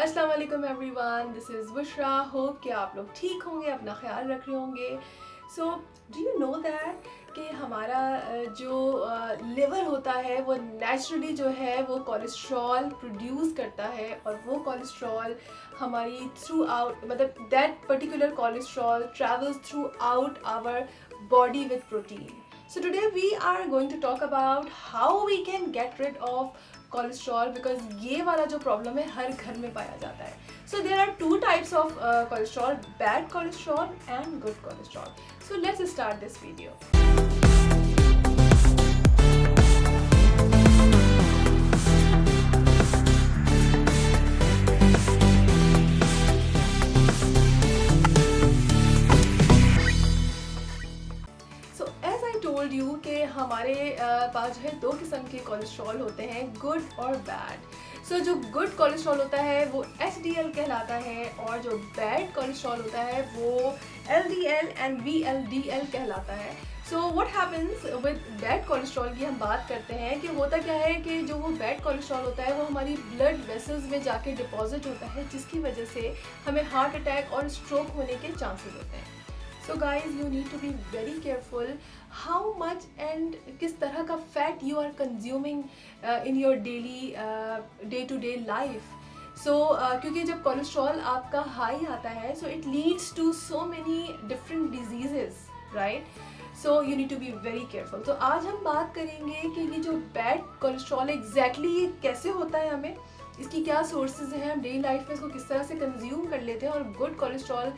अस्सलाम वालेकुम everyone, this is Bushra. Hope कि आप लोग ठीक होंगे, अपना ख्याल रख रहे होंगे। So do you know that कि हमारा जो लिवर होता है वो नेचुरली जो है वो कोलेस्ट्रॉल प्रोड्यूस करता है, और वो कोलेस्ट्रॉल हमारी थ्रू आउट मतलब that particular cholesterol travels throughout our body with protein. So today we are going to talk about how we can get rid of cholesterol, because ये वाला जो problem है हर घर में पाया जाता है. So there are two types of cholesterol: bad cholesterol and good cholesterol. So let's start this video. So as I told you कि हमारे पास जो है दो किस्म के कोलेस्ट्रॉल होते हैं, गुड और बैड. सो जो गुड कोलेस्ट्रॉल होता है वो एचडीएल कहलाता है, और जो बैड कोलेस्ट्रॉल होता है वो एलडीएल एंड वीएलडीएल कहलाता है. So what happens with bad cholesterol की हम बात करते हैं कि होता क्या है कि जो वो बैड कोलेस्ट्रॉल होता है वो हमारी ब्लड वेसल्स में जाके डिपॉजिट होता है, जिसकी वजह से हमें हार्ट अटैक और स्ट्रोक होने के चांसेस होते हैं. So guys, you need to be very careful how much and किस तरह का fat you are consuming in your daily day-to-day life. So क्योंकि जब कोलेस्ट्रॉल आपका हाई आता है, so it leads to so many different diseases, right? So you need to be very careful. तो आज हम बात करेंगे कि ये जो बैड कोलेस्ट्रॉल exactly ये कैसे होता है, हमें इसकी क्या सोर्सेज हैं, हम डेली लाइफ में इसको किस तरह से कंज्यूम कर लेते हैं, और गुड कोलेस्ट्रॉल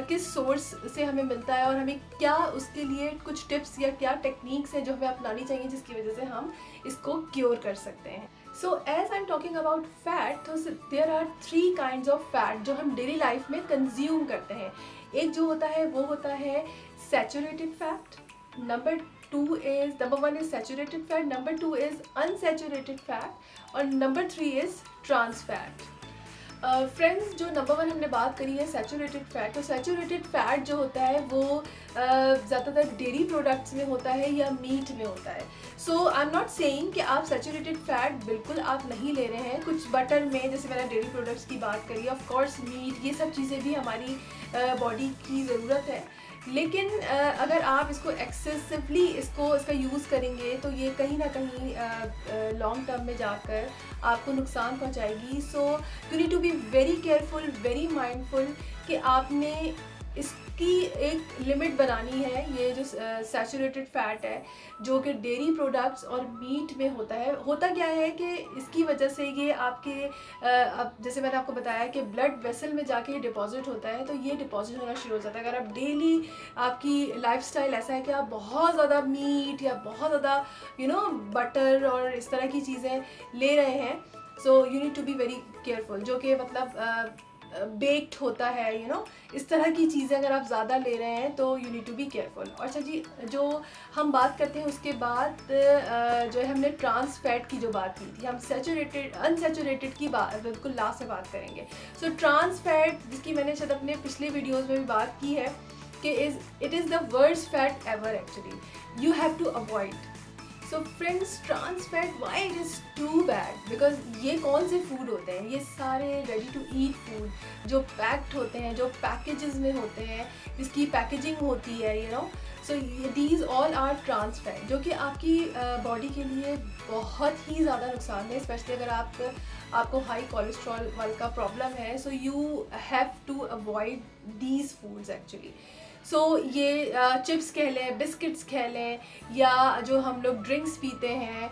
किस सोर्स से हमें मिलता है, और हमें क्या उसके लिए कुछ टिप्स या क्या टेक्निक्स हैं जो हमें अपनानी चाहिए जिसकी वजह से हम इसको क्योर कर सकते हैं. So as I am talking about fat, तो there are 3 kinds of fat जो हम डेली लाइफ में कंज्यूम करते हैं. एक जो होता है वो होता है saturated fat. Number 1 is saturated fat, number 2 is unsaturated fat, और number 3 is trans fat. Friends, जो नंबर 1 हमने बात करी है सैचुरेटेड फैट, तो सैचुरेटेड फैट जो होता है वो ज़्यादातर डेयरी प्रोडक्ट्स में होता है या मीट में होता है. सो आई एम नॉट सेइंग कि आप सैचुरेटेड फैट बिल्कुल आप नहीं ले रहे हैं. कुछ बटर में, जैसे मैंने डेयरी प्रोडक्ट्स की बात करी, ऑफ कोर्स मीट, ये सब चीज़ें भी हमारी बॉडी की ज़रूरत है, लेकिन अगर आप इसको एक्सेसिवली इसका यूज़ करेंगे तो ये कहीं ना कहीं लॉन्ग टर्म में जाकर आपको नुकसान पहुंचाएगी. So you need to be very careful, very mindful कि आपने इसकी एक लिमिट बनानी है. ये जो सैचुरेटेड फैट है जो कि डेयरी प्रोडक्ट्स और मीट में होता है, होता क्या है कि इसकी वजह से ये आपके अब जैसे मैंने आपको बताया कि ब्लड वेसल में जाके डिपॉजिट होता है, तो ये डिपॉजिट होना शुरू हो जाता है. अगर आप डेली आपकी लाइफस्टाइल ऐसा है कि आप बहुत ज़्यादा मीट या बहुत ज़्यादा बटर और इस तरह की चीज़ें ले रहे हैं, so you need to be very careful. जो कि मतलब बेक्ड होता है, इस तरह की चीज़ें अगर आप ज़्यादा ले रहे हैं तो you need to be careful. अच्छा जी, जो हम बात करते हैं उसके बाद जो है हमने ट्रांस फैट की जो बात की थी, हम सैचुरेटेड अनसैचुरेटेड की बात बिल्कुल लास्ट में बात करेंगे. सो ट्रांस फैट, जिसकी मैंने शायद अपने पिछले वीडियोज़ में भी बात की है कि it is the worst fat ever. Actually you have to avoid. So friends, trans fat why it is too bad, because ये कौन से फूड होते हैं, ये सारे रेडी टू ईट फूड जो पैक्ड होते हैं, जो पैकेजेस में होते हैं, जिसकी पैकेजिंग होती है, so these all are trans fat, जो कि आपकी बॉडी के लिए बहुत ही ज़्यादा नुकसान है, स्पेशली अगर आपको हाई कोलेस्ट्रॉल वाल का प्रॉब्लम है. So you have to avoid these foods actually. So ये चिप्स कह लें, बिस्किट्स कह लें, या जो हम लोग ड्रिंक्स पीते हैं,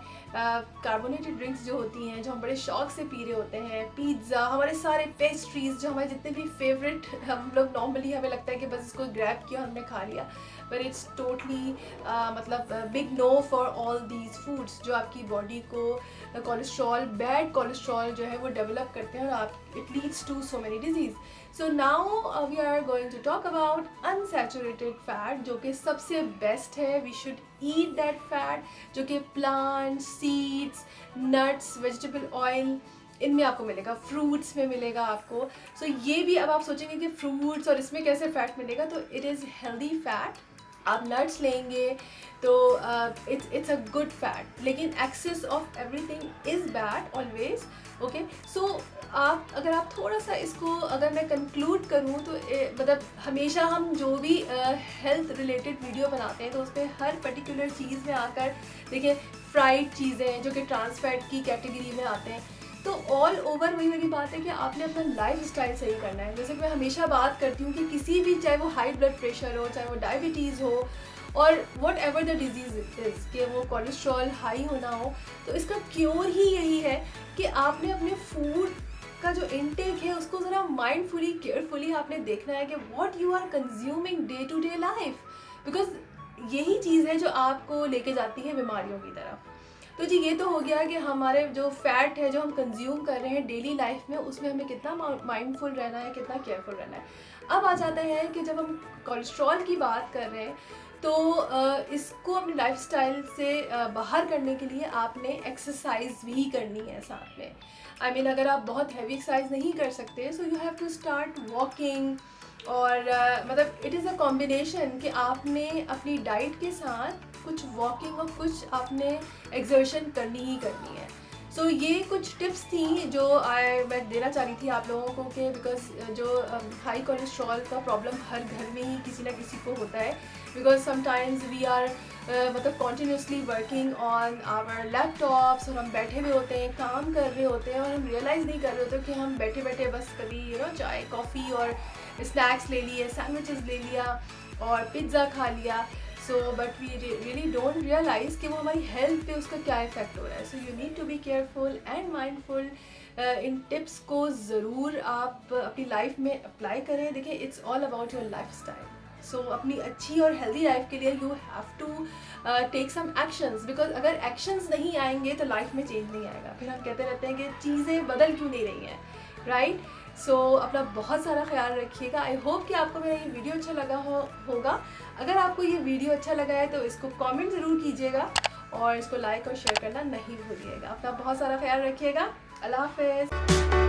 कार्बोनेटेड ड्रिंक्स जो होती हैं जो हम बड़े शौक से पी रहे होते हैं, पिज़्ज़ा, हमारे सारे पेस्ट्रीज़ जो हमारे जितने भी फेवरेट, हम लोग नॉर्मली हमें लगता है कि बस इसको ग्रैब किया हमने खा लिया, बट इट्स टोटली मतलब big no for all these foods जो आपकी बॉडी को कोलेस्ट्रॉल, बैड कोलेस्ट्रॉल जो है वो डेवलप करते हैं, और आप it leads to so many diseases. So now we are going to talk about unsaturated fat, जो कि सबसे बेस्ट है. We should eat that fat, जो कि plants, seeds, nuts, vegetable oil, इनमें आपको मिलेगा, फ्रूट्स में मिलेगा आपको. सो ये भी अब आप सोचेंगे कि फ्रूट्स और इसमें कैसे फ़ैट मिलेगा, तो इट इज़ हेल्दी फैट आप नट्स लेंगे तो इट्स अ गुड फैट, लेकिन excess of everything is bad always. Okay, so अगर आप थोड़ा सा इसको अगर मैं कंक्लूड करूँ तो मतलब हमेशा हम जो भी हेल्थ रिलेटेड वीडियो बनाते हैं तो उसमें हर पर्टिकुलर चीज़ में आकर देखिए फ्राइड चीज़ें जो कि ट्रांस फैट की कैटेगरी में आते हैं, तो ऑल ओवर वही वाली बात है कि आपने अपना लाइफ स्टाइल सही करना है। जैसे कि मैं हमेशा बात करती हूँ कि किसी भी, चाहे वो हाई ब्लड प्रेशर हो, चाहे वो डायबिटीज़ हो, और what ever the disease is, कि वो कोलेस्ट्रॉल हाई होना हो, तो इसका क्योर ही यही है कि आपने अपने फूड का जो इनटेक है उसको ज़रा माइंडफुली केयरफुली आपने देखना है कि what you are consuming day to day life, because यही चीज़ है जो आपको लेके जाती है बीमारियों की तरफ। तो जी ये तो हो गया कि हमारे जो फैट है जो हम कंज्यूम कर रहे हैं डेली लाइफ में, उसमें हमें कितना माइंडफुल रहना है, कितना केयरफुल रहना है। अब आ जाता है कि जब हम कोलेस्ट्रॉल की बात कर रहे हैं तो इसको अपने लाइफस्टाइल से बाहर करने के लिए आपने एक्सरसाइज भी करनी है साथ में। आई मीन अगर आप बहुत हैवी एक्सरसाइज नहीं कर सकते, so you have to start walking, और मतलब इट इज़ अ कॉम्बिनेशन कि आपने अपनी डाइट के साथ कुछ वॉकिंग और कुछ आपने एक्सर्शन करनी ही करनी है। सो ये कुछ टिप्स थी जो मैं देना चाह रही थी आप लोगों को, कि बिकॉज जो हाई कोलेस्ट्रॉल का प्रॉब्लम हर घर में ही किसी ना किसी को होता है, बिकॉज समटाइम्स वी आर मतलब continuously working on our laptops, और हम बैठे हुए होते हैं, काम कर रहे होते हैं, और हम रियलाइज़ नहीं कर रहे होते कि हम बैठे बैठे बस कभी चाय कॉफ़ी और स्नैक्स ले लिए, सैंडविचेस ले लिया और पिज़्ज़ा खा लिया। So but we really don't realise कि वो हमारी हेल्थ पे उसका क्या इफ़ेक्ट हो रहा है। So you need to be careful and mindful. इन टिप्स को ज़रूर आप अपनी लाइफ में अप्लाई करें। देखिए it's all about your lifestyle. So अपनी अच्छी और हेल्दी लाइफ के लिए you have to take some actions, because अगर एक्शंस नहीं आएंगे तो लाइफ में चेंज नहीं आएगा। फिर हम कहते रहते हैं कि चीज़ें बदल क्यों नहीं रही हैं, राइट? सो अपना बहुत सारा ख्याल रखिएगा। आई होप कि आपको मेरा ये वीडियो अच्छा लगा होगा। अगर आपको ये वीडियो अच्छा लगा है तो इसको कमेंट ज़रूर कीजिएगा और इसको लाइक और शेयर करना नहीं भूलिएगा। अपना बहुत सारा ख्याल रखिएगा। अल्लाह हाफ़िज़।